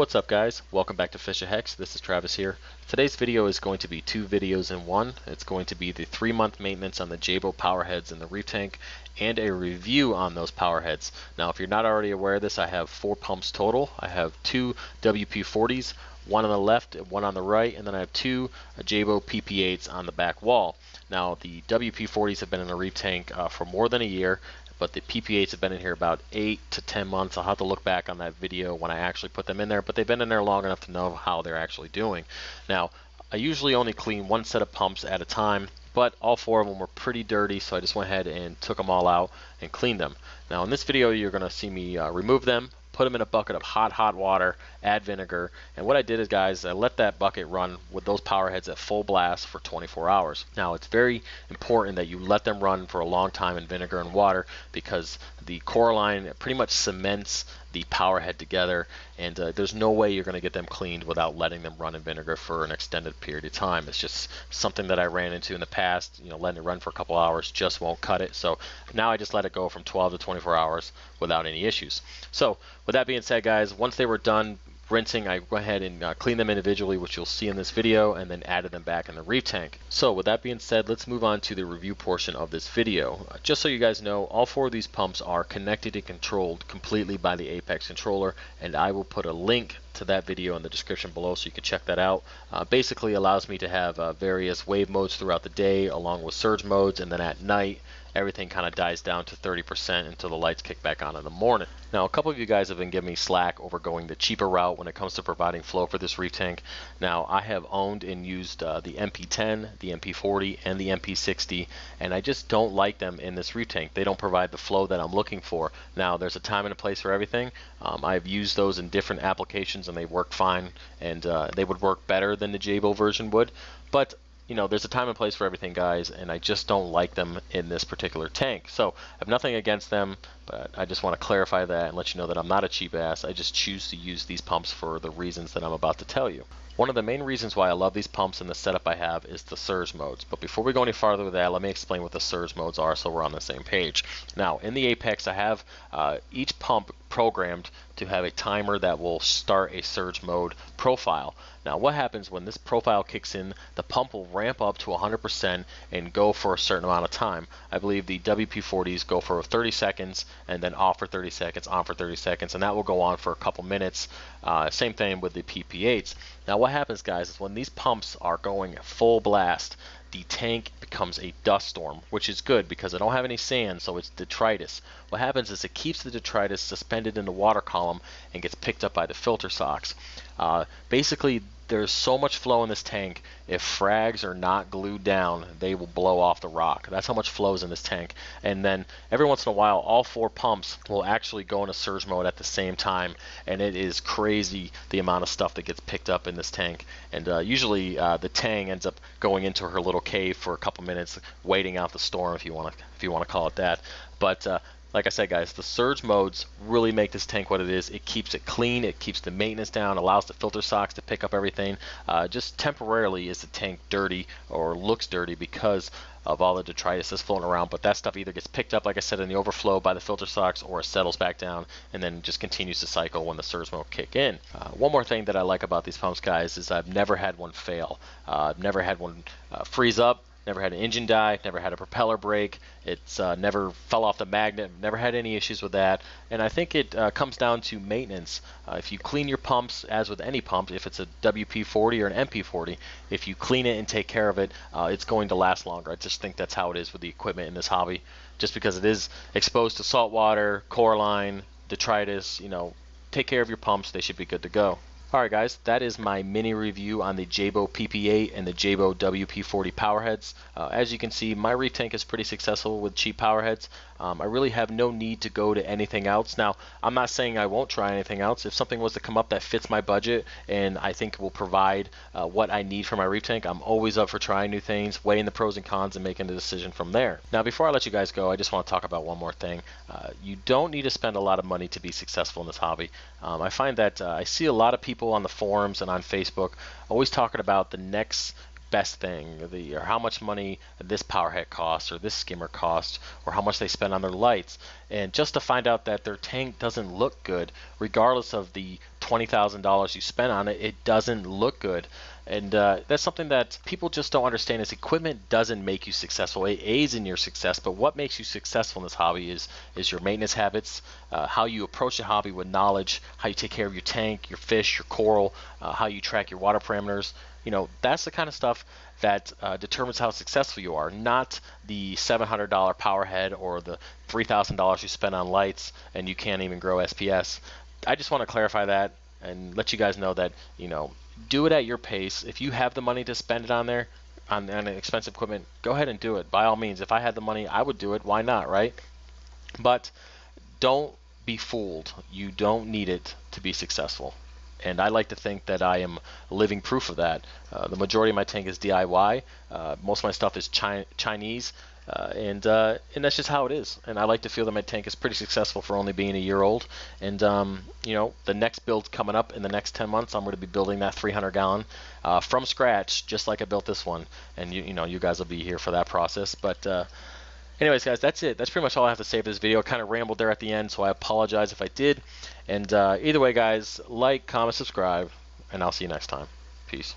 What's up guys? Welcome back to FishOfHex. This is Travis here. Today's video is going to be two videos in one. It's going to be the 3-month maintenance on the Jebao Powerheads in the reef tank and a review on those Powerheads. Now if you're not already aware of this, I have 4 pumps total. I have 2 WP-40s, one on the left and one on the right, and then I have 2 Jebao PP-8s on the back wall. Now the WP-40s have been in the reef tank for more than a year, but the PP-8s have been in here about 8 to 10 months. I'll have to look back on that video when I actually put them in there, but they've been in there long enough to know how they're actually doing. Now, I usually only clean one set of pumps at a time, but all 4 of them were pretty dirty, so I just went ahead and took them all out and cleaned them. Now, in this video, you're going to see me remove them, put them in a bucket of hot water, add vinegar, and what I did is, guys, I let that bucket run with those power heads at full blast for 24 hours. Now, it's very important that you let them run for a long time in vinegar and water because the coralline pretty much cements the power head together, and there's no way you're going to get them cleaned without letting them run in vinegar for an extended period of time. It's just something that I ran into in the past. You know, letting it run for a couple hours just won't cut it. So now I just let it go from 12 to 24 hours without any issues. So with that being said, guys, once they were done rinsing, I went ahead and cleaned them individually, which you'll see in this video, and then added them back in the reef tank. So with that being said, let's move on to the review portion of this video. Just so you guys know, all 4 of these pumps are connected and controlled completely by the Apex controller, and I will put a link to that video in the description below so you can check that out. Basically allows me to have various wave modes throughout the day along with surge modes, and then at night everything kind of dies down to 30% until the lights kick back on in the morning. Now, a couple of you guys have been giving me slack over going the cheaper route when it comes to providing flow for this reef tank. Now, I have owned and used the MP10, the MP-40, and the MP-60, and I just don't like them in this reef tank. They don't provide the flow that I'm looking for. Now, there's a time and a place for everything. I've used those in different applications and they work fine, and they would work better than the Jebao version would, but you know, there's a time and place for everything, guys, and I just don't like them in this particular tank. So I have nothing against them, but I just want to clarify that and let you know that I'm not a cheap ass. I just choose to use these pumps for the reasons that I'm about to tell you. One of the main reasons why I love these pumps and the setup I have is the surge modes. But before we go any farther with that, let me explain what the surge modes are so we're on the same page. Now, in the Apex, I have each pump programmed to have a timer that will start a surge mode profile. Now, what happens when this profile kicks in, the pump will ramp up to 100% and go for a certain amount of time. I believe the WP-40s go for 30 seconds and then off for 30 seconds, on for 30 seconds, and that will go on for a couple minutes. Same thing with the PP-8s. Now, what happens, guys, is when these pumps are going full blast, the tank becomes a dust storm, which is good because I don't have any sand, so it's detritus. What happens is it keeps the detritus suspended in the water column and gets picked up by the filter socks. Basically, there's so much flow in this tank, if frags are not glued down, they will blow off the rock. That's how much flow is in this tank. And then every once in a while, all 4 pumps will actually go into surge mode at the same time, and it is crazy the amount of stuff that gets picked up in this tank. And usually the Tang ends up going into her little cave for a couple minutes, waiting out the storm, if you want to call it that. But like I said, guys, the surge modes really make this tank what it is. It keeps it clean, it keeps the maintenance down, allows the filter socks to pick up everything. Just temporarily is the tank dirty or looks dirty because of all the detritus that's floating around, but that stuff either gets picked up, like I said, in the overflow by the filter socks, or it settles back down and then just continues to cycle when the surge mode kick in. One more thing that I like about these pumps, guys, is I've never had one fail. I've never had one freeze up. Never had an engine die, never had a propeller break, it's never fell off the magnet, never had any issues with that. And I think it comes down to maintenance. If you clean your pumps, as with any pump, if it's a WP-40 or an MP-40, if you clean it and take care of it, it's going to last longer. I just think that's how it is with the equipment in this hobby. Just because it is exposed to salt water, coralline, detritus, you know, take care of your pumps, they should be good to go. Alright guys, that is my mini review on the Jebao PP-8 and the Jebao WP-40 powerheads. As you can see, my reef tank is pretty successful with cheap powerheads. I really have no need to go to anything else. Now, I'm not saying I won't try anything else. If something was to come up that fits my budget and I think will provide what I need for my reef tank, I'm always up for trying new things, weighing the pros and cons, and making a decision from there. Now, before I let you guys go, I just want to talk about one more thing. You don't need to spend a lot of money to be successful in this hobby. I find that I see a lot of people on the forums and on Facebook always talking about the next best thing, or how much money this powerhead costs, or this skimmer costs, or how much they spend on their lights, and just to find out that their tank doesn't look good, regardless of the $20,000 you spent on it, it doesn't look good. And that's something that people just don't understand, is equipment doesn't make you successful. It aids in your success, but what makes you successful in this hobby is your maintenance habits, how you approach the hobby with knowledge, how you take care of your tank, your fish, your coral, how you track your water parameters. You know, that's the kind of stuff that determines how successful you are, not the $700 powerhead or the $3,000 you spend on lights and you can't even grow SPS. I just want to clarify that and let you guys know that, you know, do it at your pace. If you have the money to spend it on there, on expensive equipment, go ahead and do it. By all means, if I had the money, I would do it. Why not, right? But don't be fooled. You don't need it to be successful. And I like to think that I am living proof of that. The majority of my tank is DIY. Most of my stuff is Chinese, and that's just how it is. And I like to feel that my tank is pretty successful for only being a year old. And you know, the next build coming up in the next 10 months, I'm going to be building that 300 gallon from scratch, just like I built this one. And you know, you guys will be here for that process. But anyways, guys, that's it. That's pretty much all I have to say for this video. I kind of rambled there at the end, so I apologize if I did. And either way, guys, like, comment, subscribe, and I'll see you next time. Peace.